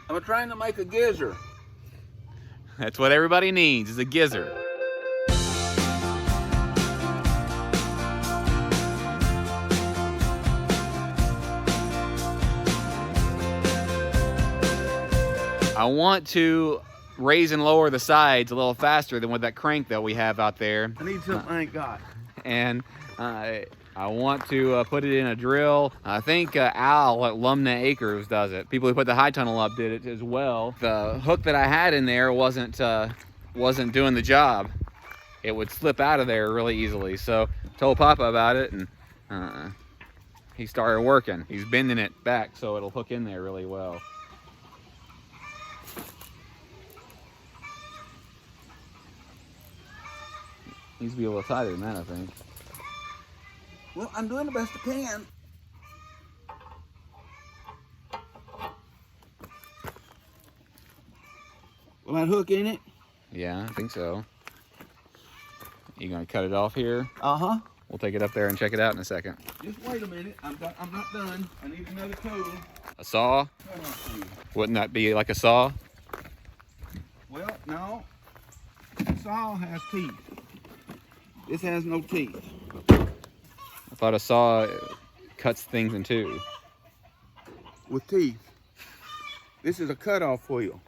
I'm trying to make a gizzard. That's what everybody needs, is a gizzard. I want to raise and lower the sides a little faster than with that crank that we have out there. I need something I ain't got. And I want to put it in a drill. I think Al at Lumna Acres does it. People who put the high tunnel up did it as well. The hook that I had in there wasn't doing the job. It would slip out of there really easily. So told Papa about it, and he started working. He's bending it back so it'll hook in there really well. Needs to be a little tighter than that, I think. Well, I'm doing the best I can. Will that hook in it? Yeah, I think so. You gonna cut it off here? Uh-huh. We'll take it up there and check it out in a second. Just wait a minute. I'm not done. I need another tool. A saw? Wouldn't that be like a saw? Well, no. The saw has teeth. This has no teeth. I thought a saw cuts things in two. With teeth. This is a cutoff wheel.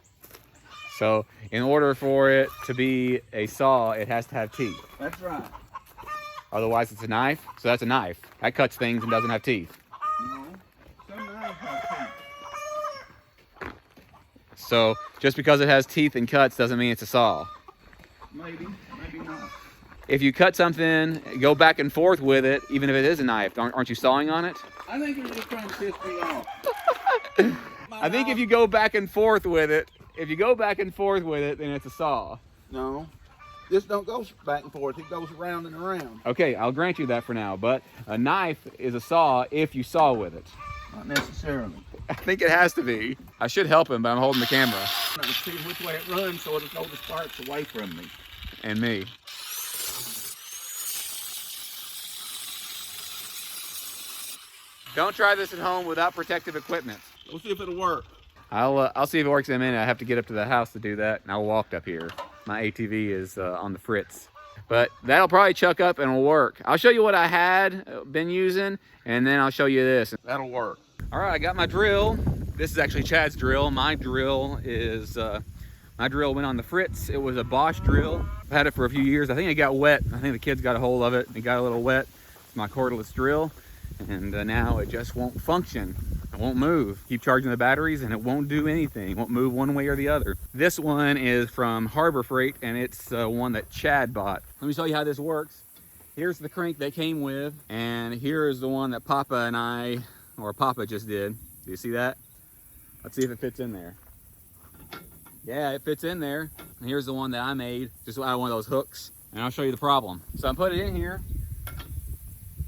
So in order for it to be a saw, it has to have teeth. That's right. Otherwise it's a knife. So that's a knife. That cuts things and doesn't have teeth. No. Some knives have teeth. So just because it has teeth and cuts doesn't mean it's a saw. Maybe not. If you cut something, go back and forth with it, even if it is a knife, aren't you sawing on it? I think you're just trying to piss me off. I think if you go back and forth with it, then it's a saw. No. This don't go back and forth. It goes around and around. Okay, I'll grant you that for now, but a knife is a saw if you saw with it. Not necessarily. I think it has to be. I should help him, but I'm holding the camera. I'm trying to see which way it runs so it'll throw the sparks away from me. And me. Don't try this at home without protective equipment. We'll see if it'll work. I'll see if it works in a minute. I have to get up to the house to do that, and I'll walk up here. My ATV is on the fritz. But that'll probably chuck up and will work. I'll show you what I had been using, and then I'll show you this. That'll work. All right, I got my drill. This is actually Chad's drill. My drill went on the fritz. It was a Bosch drill. I've had it for a few years. I think it got wet. I think the kids got a hold of it. It got a little wet. It's my cordless drill. And now it just won't function. It won't move. Keep charging the batteries and it won't do anything. It won't move one way or the other. This one is from Harbor Freight, and it's one that Chad bought. Let me show you how this works. Here's the crank they came with, and here is the one that Papa just did. Do you see that? Let's see if it fits in there. Yeah, it fits in there. And here's the one that I made, just out of one of those hooks. And I'll show you the problem. So I put it in here,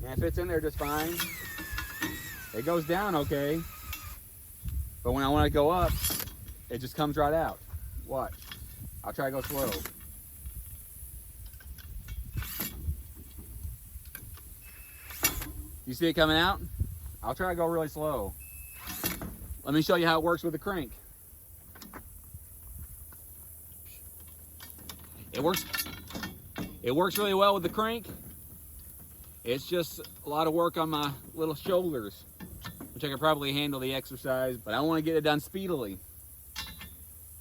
and it fits in there just fine. It goes down okay, but when I want to go up, it just comes right out. Watch. I'll try to go slow. You see it coming out? I'll try to go really slow. Let me show you how it works with the crank. It works really well with the crank. It's just a lot of work on my little shoulders, which I could probably handle the exercise, but I want to get it done speedily.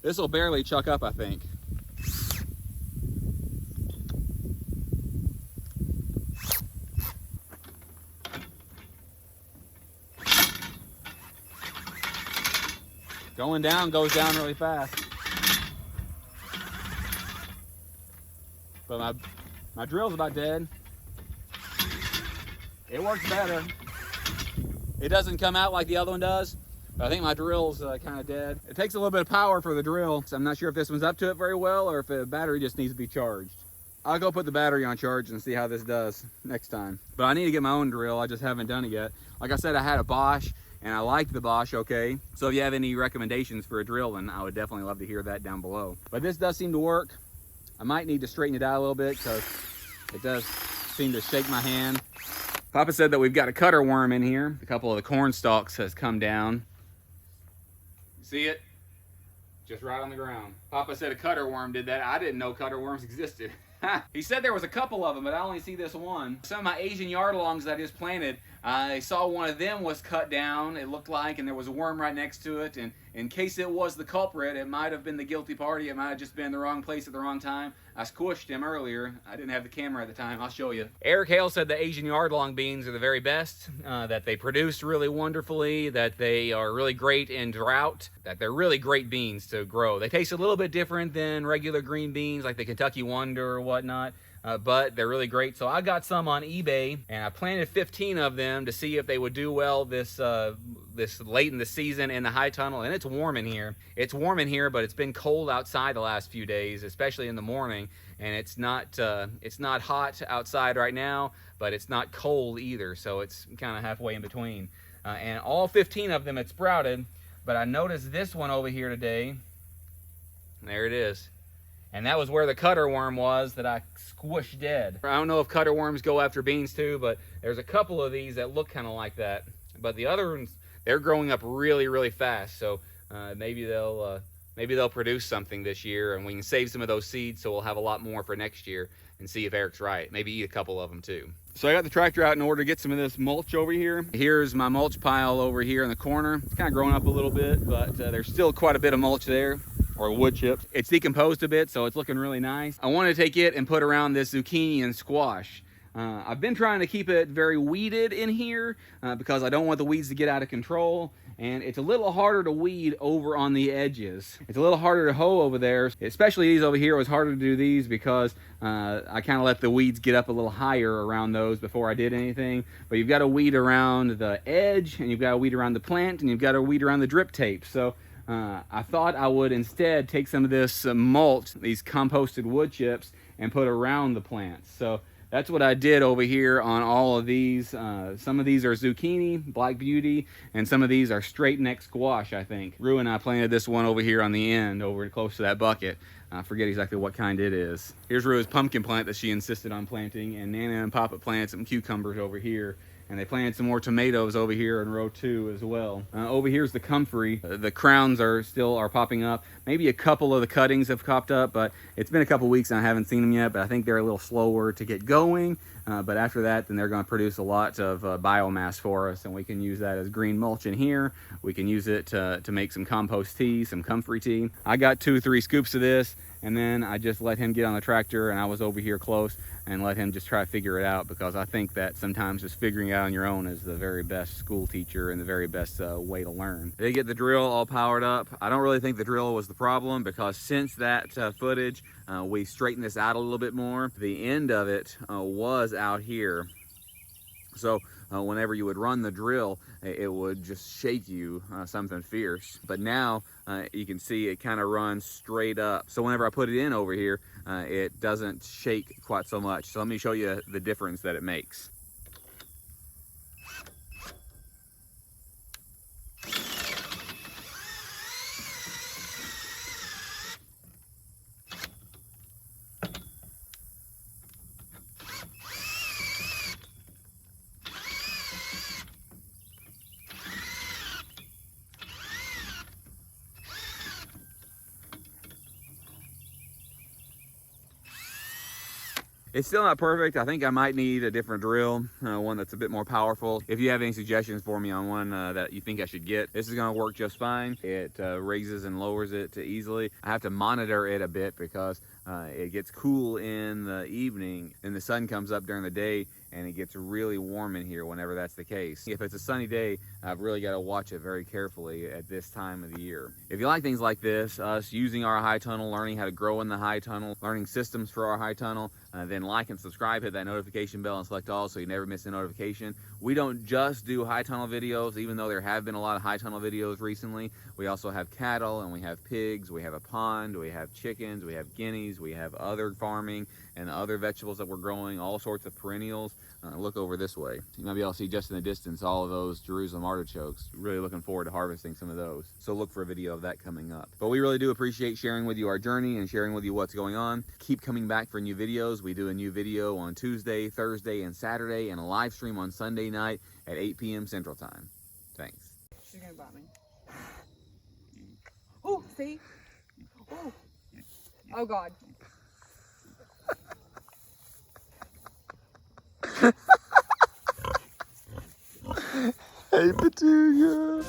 This will barely chuck up, I think. Going down goes down really fast. But my drill's about dead. It works better. It doesn't come out like the other one does, but I think my drill's kind of dead. It takes a little bit of power for the drill, so I'm not sure if this one's up to it very well or if the battery just needs to be charged. I'll go put the battery on charge and see how this does next time. But I need to get my own drill. I just haven't done it yet. Like I said, I had a Bosch, and I liked the Bosch okay. So if you have any recommendations for a drill, then I would definitely love to hear that down below. But this does seem to work. I might need to straighten it out a little bit because it does seem to shake my hand. Papa said that we've got a cutter worm in here. A couple of the corn stalks has come down. See it? Just right on the ground. Papa said a cutter worm did that. I didn't know cutter worms existed. He said there was a couple of them, but I only see this one. Some of my Asian yardlongs that I just planted, I saw one of them was cut down, it looked like, and there was a worm right next to it. And in case it was the culprit, it might have been the guilty party. It might have just been in the wrong place at the wrong time. I squished him earlier. I didn't have the camera at the time. I'll show you. Eric Hale said the Asian yardlong beans are the very best, that they produce really wonderfully, that they are really great in drought, that they're really great beans to grow. They taste a little bit different than regular green beans like the Kentucky Wonder or whatnot. But they're really great. So I got some on eBay, and I planted 15 of them to see if they would do well this late in the season in the high tunnel. And it's warm in here. It's warm in here, but it's been cold outside the last few days, especially in the morning. And it's not hot outside right now, but it's not cold either. So it's kind of halfway in between. And all 15 of them had sprouted, but I noticed this one over here today. There it is. And that was where the cutter worm was that I squished dead. I don't know if cutter worms go after beans too, but there's a couple of these that look kind of like that. But the other ones, they're growing up really, really fast. So maybe they'll produce something this year, and we can save some of those seeds so we'll have a lot more for next year and see if Eric's right. Maybe eat a couple of them too. So I got the tractor out in order to get some of this mulch over here. Here's my mulch pile over here in the corner. It's kind of growing up a little bit, but there's still quite a bit of mulch there, or wood chips. It's decomposed a bit, so it's looking really nice. I want to take it and put around this zucchini and squash. I've been trying to keep it very weeded in here because I don't want the weeds to get out of control. And it's a little harder to weed over on the edges. It's a little harder to hoe over there, especially these over here. It was harder to do these because I kind of let the weeds get up a little higher around those before I did anything. But you've got to weed around the edge, and you've got to weed around the plant, and you've got to weed around the drip tape. So I thought I would instead take some of this mulch, these composted wood chips, and put around the plants. So that's what I did over here on all of these. Some of these are zucchini, black beauty, and some of these are straight neck squash, I think. Rue and I planted this one over here on the end, over close to that bucket. I forget exactly what kind it is. Here's Rue's pumpkin plant that she insisted on planting, and Nana and Papa planted some cucumbers over here. And they planted some more tomatoes over here in row 2 as well. Over here's the comfrey. The crowns are popping up. Maybe a couple of the cuttings have popped up, but it's been a couple weeks and I haven't seen them yet, but I think they're a little slower to get going. But after that, then they're going to produce a lot of biomass for us, and we can use that as green mulch in here. We can use it to make some compost tea, some comfrey tea. I got 2 or 3 scoops of this, and then I just let him get on the tractor, and I was over here close and let him just try to figure it out, because I think that sometimes just figuring it out on your own is the very best school teacher and the very best way to learn. They get the drill all powered up. I don't really think the drill was the problem, because since that footage, we straightened this out a little bit more. The end of it was out here. So whenever you would run the drill, it would just shake you something fierce. But now you can see it kind of runs straight up. So whenever I put it in over here, it doesn't shake quite so much. So let me show you the difference that it makes. It's still not perfect. I think I might need a different drill, one that's a bit more powerful. If you have any suggestions for me on one that you think I should get, this is going to work just fine. It raises and lowers it easily. I have to monitor it a bit because it gets cool in the evening and the sun comes up during the day, and it gets really warm in here whenever that's the case. If it's a sunny day, I've really got to watch it very carefully at this time of the year. If you like things like this, us using our high tunnel, learning how to grow in the high tunnel, learning systems for our high tunnel, then like and subscribe, hit that notification bell and select all so you never miss a notification. We don't just do high tunnel videos, even though there have been a lot of high tunnel videos recently. We also have cattle, and we have pigs, we have a pond, we have chickens, we have guineas, we have other farming and other vegetables that we're growing, all sorts of perennials. Look over this way. You might be able to see just in the distance all of those Jerusalem artichokes. Really looking forward to harvesting some of those. So look for a video of that coming up. But we really do appreciate sharing with you our journey and sharing with you what's going on. Keep coming back for new videos. We do a new video on Tuesday, Thursday, and Saturday, and a live stream on Sunday night at 8 p.m. Central Time. Thanks. She's gonna bite me. Oh, see? Oh God. Hey, Petunia.